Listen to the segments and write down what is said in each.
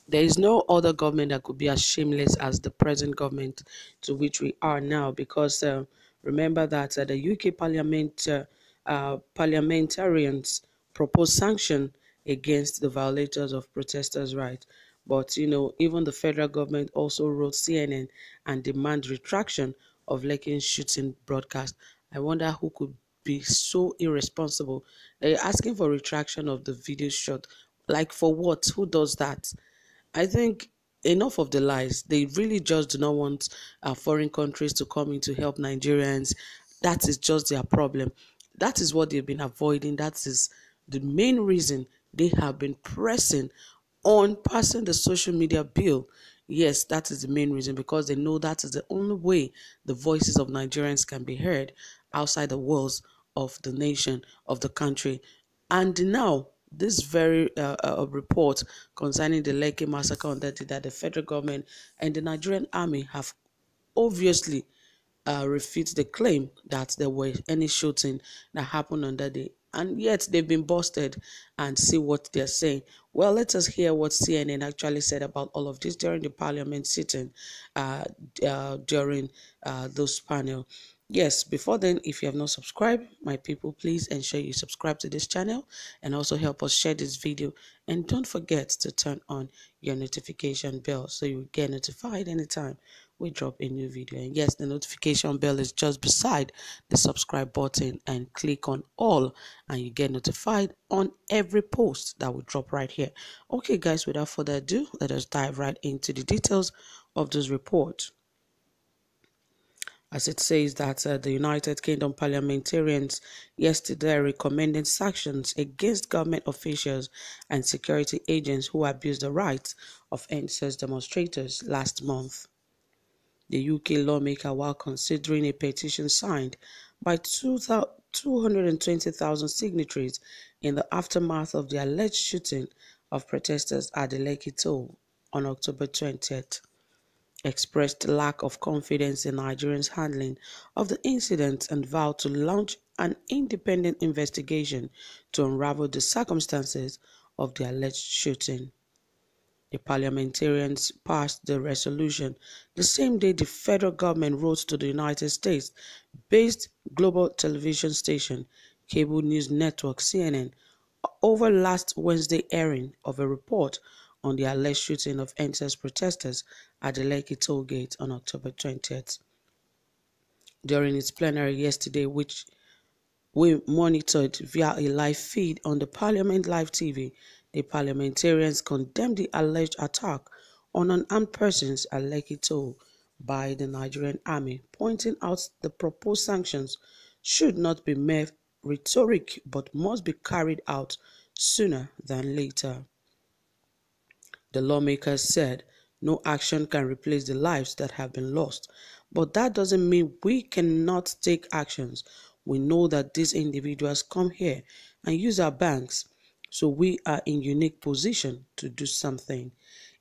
There is no other government that could be as shameless as the present government to which we are now, because remember that the UK parliamentarians proposed sanction against the violators of protesters' rights. But even the federal government also wrote CNN and demand retraction of Lekki shooting broadcast. I wonder who could be so irresponsible. They're asking for retraction of the video shot. Like, for what? Who does that? I think enough of the lies. They really just do not want foreign countries to come in to help Nigerians. That is just their problem. That is what they've been avoiding. That is the main reason they have been pressing on passing the social media bill. Yes, that is the main reason, because they know that is the only way the voices of Nigerians can be heard outside the walls of the nation, of the country. And now, this very report concerning the Lekki massacre on that day, that the federal government and the Nigerian army have obviously refutes the claim that there were any shooting that happened on that day. And yet they've been busted, and see what they're saying. Well, let us hear what CNN actually said about all of this during the parliament sitting, during those panel. Yes, before then, if you have not subscribed, my people, please ensure you subscribe to this channel and also help us share this video. And don't forget to turn on your notification bell so you get notified anytime we drop a new video. And yes, the notification bell is just beside the subscribe button, and click on all and you get notified on every post that we drop right here. Okay guys, without further ado, let us dive right into the details of this report. As it says that the United Kingdom parliamentarians yesterday recommended sanctions against government officials and security agents who abused the rights of NSAS demonstrators last month. The UK lawmaker, while considering a petition signed by 220,000 signatories in the aftermath of the alleged shooting of protesters at the Lekki toll on October 20th, expressed lack of confidence in Nigerians' handling of the incident and vowed to launch an independent investigation to unravel the circumstances of the alleged shooting. The parliamentarians passed the resolution the same day the federal government wrote to the United States-based global television station, cable news network CNN, over last Wednesday airing of a report on the alleged shooting of NSAS protesters at the Lekki toll gate on October 20th. During its plenary yesterday, which we monitored via a live feed on the Parliament Live TV, the parliamentarians condemned the alleged attack on unarmed persons at Lekki toll by the Nigerian army, pointing out the proposed sanctions should not be mere rhetoric but must be carried out sooner than later. The lawmakers said no action can replace the lives that have been lost, but that doesn't mean we cannot take actions. We know that these individuals come here and use our banks, so we are in unique position to do something.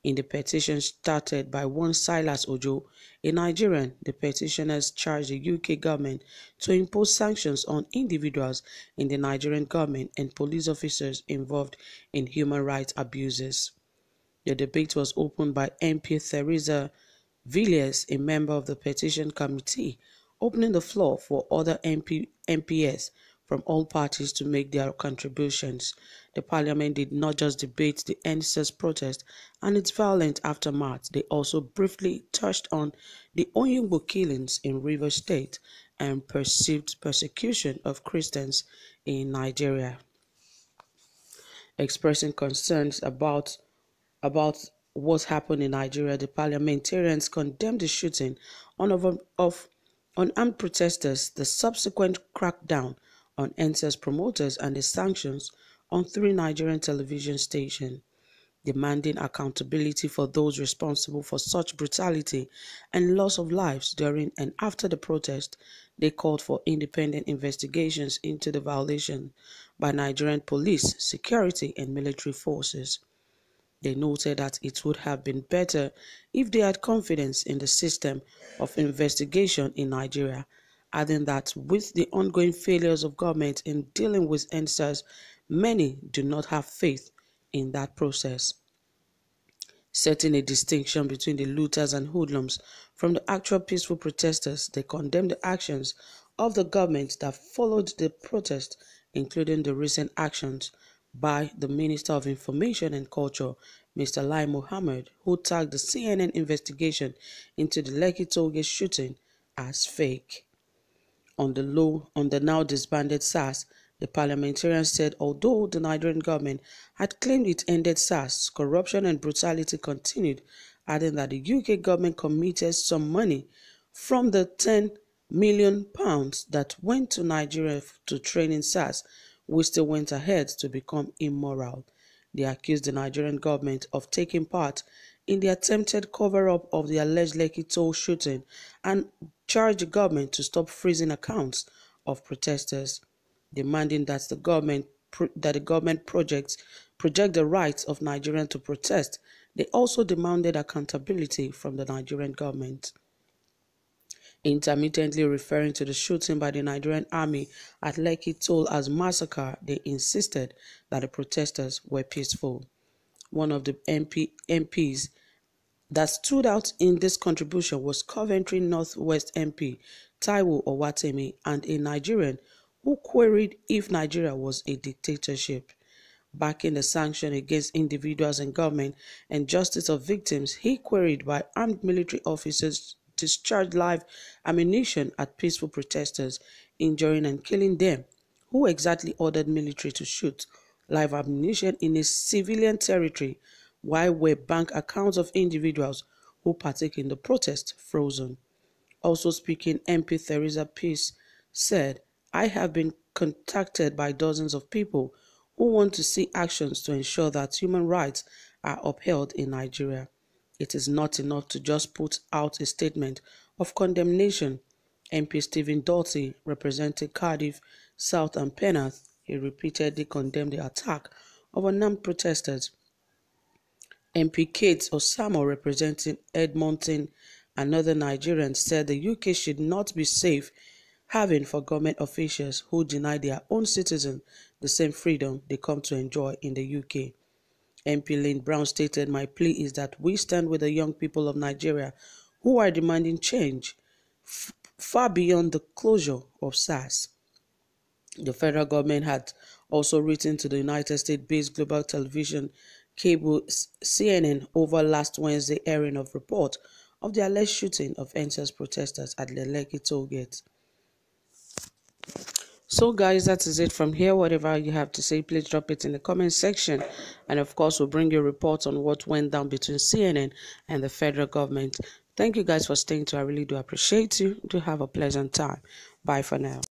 In the petition started by one Silas Ojo, a Nigerian, the petitioners charged the UK government to impose sanctions on individuals in the Nigerian government and police officers involved in human rights abuses. The debate was opened by MP Theresa Villiers, a member of the petition committee, opening the floor for other MPs from all parties to make their contributions. The parliament did not just debate the NSAS protest and its violent aftermath, they also briefly touched on the Oyingbo killings in Rivers State and perceived persecution of Christians in Nigeria. Expressing concerns about what happened in Nigeria, the parliamentarians condemned the shooting of unarmed protesters, the subsequent crackdown on NSAS promoters, and the sanctions on 3 Nigerian television stations, demanding accountability for those responsible for such brutality and loss of lives during and after the protest. They called for independent investigations into the violation by Nigerian police, security, and military forces. They noted that it would have been better if they had confidence in the system of investigation in Nigeria, adding that with the ongoing failures of government in dealing with NSAS, many do not have faith in that process. setting a distinction between the looters and hoodlums from the actual peaceful protesters. They condemned the actions of the government that followed the protest, including the recent actions by the Minister of Information and Culture, Mr. Lai Mohammed, who tagged the CNN investigation into the Lekki Tollgate shooting as fake. On the now disbanded SARS, the parliamentarian said although the Nigerian government had claimed it ended SARS, corruption and brutality continued, adding that the UK government committed some money from the £10 million that went to Nigeria to train in SARS, which still went ahead to become immoral. They accused the Nigerian government of taking part in the attempted cover-up of the alleged Lekki toll shooting and charged the government to stop freezing accounts of protesters, demanding that the government project the rights of Nigerians to protest. They also demanded accountability from the Nigerian government. Intermittently referring to the shooting by the Nigerian army at Lekki Toll as massacre, they insisted that the protesters were peaceful. One of the MPs that stood out in this contribution was Coventry Northwest MP Taiwo Owatemi, and a Nigerian who queried if Nigeria was a dictatorship. Backing the sanction against individuals and government and justice of victims, he queried why armed military officers discharged live ammunition at peaceful protesters, injuring and killing them. Who exactly ordered military to shoot live ammunition in a civilian territory? Why were bank accounts of individuals who partake in the protest frozen? Also speaking, MP Theresa Peace said, I have been contacted by dozens of people who want to see actions to ensure that human rights are upheld in Nigeria. It is not enough to just put out a statement of condemnation. MP Stephen Doughty, representing Cardiff, South and Penarth, he repeatedly condemned the attack of unarmed protesters. MP Kate Osamo, representing Edmonton, another Nigerian, said the UK should not be safe having for government officials who deny their own citizens the same freedom they come to enjoy in the UK. MP Lynn Brown stated, my plea is that we stand with the young people of Nigeria who are demanding change far beyond the closure of SARS. The federal government had also written to the United States-based global television cable CNN over last Wednesday airing of report of the alleged shooting of NSAS protesters at the Lekki Tollgate. So guys, that is it from here. Whatever you have to say, please drop it in the comment section. And of course, we'll bring you reports on what went down between CNN and the federal government. Thank you guys for staying tuned. I really do appreciate you. Do have a pleasant time. Bye for now.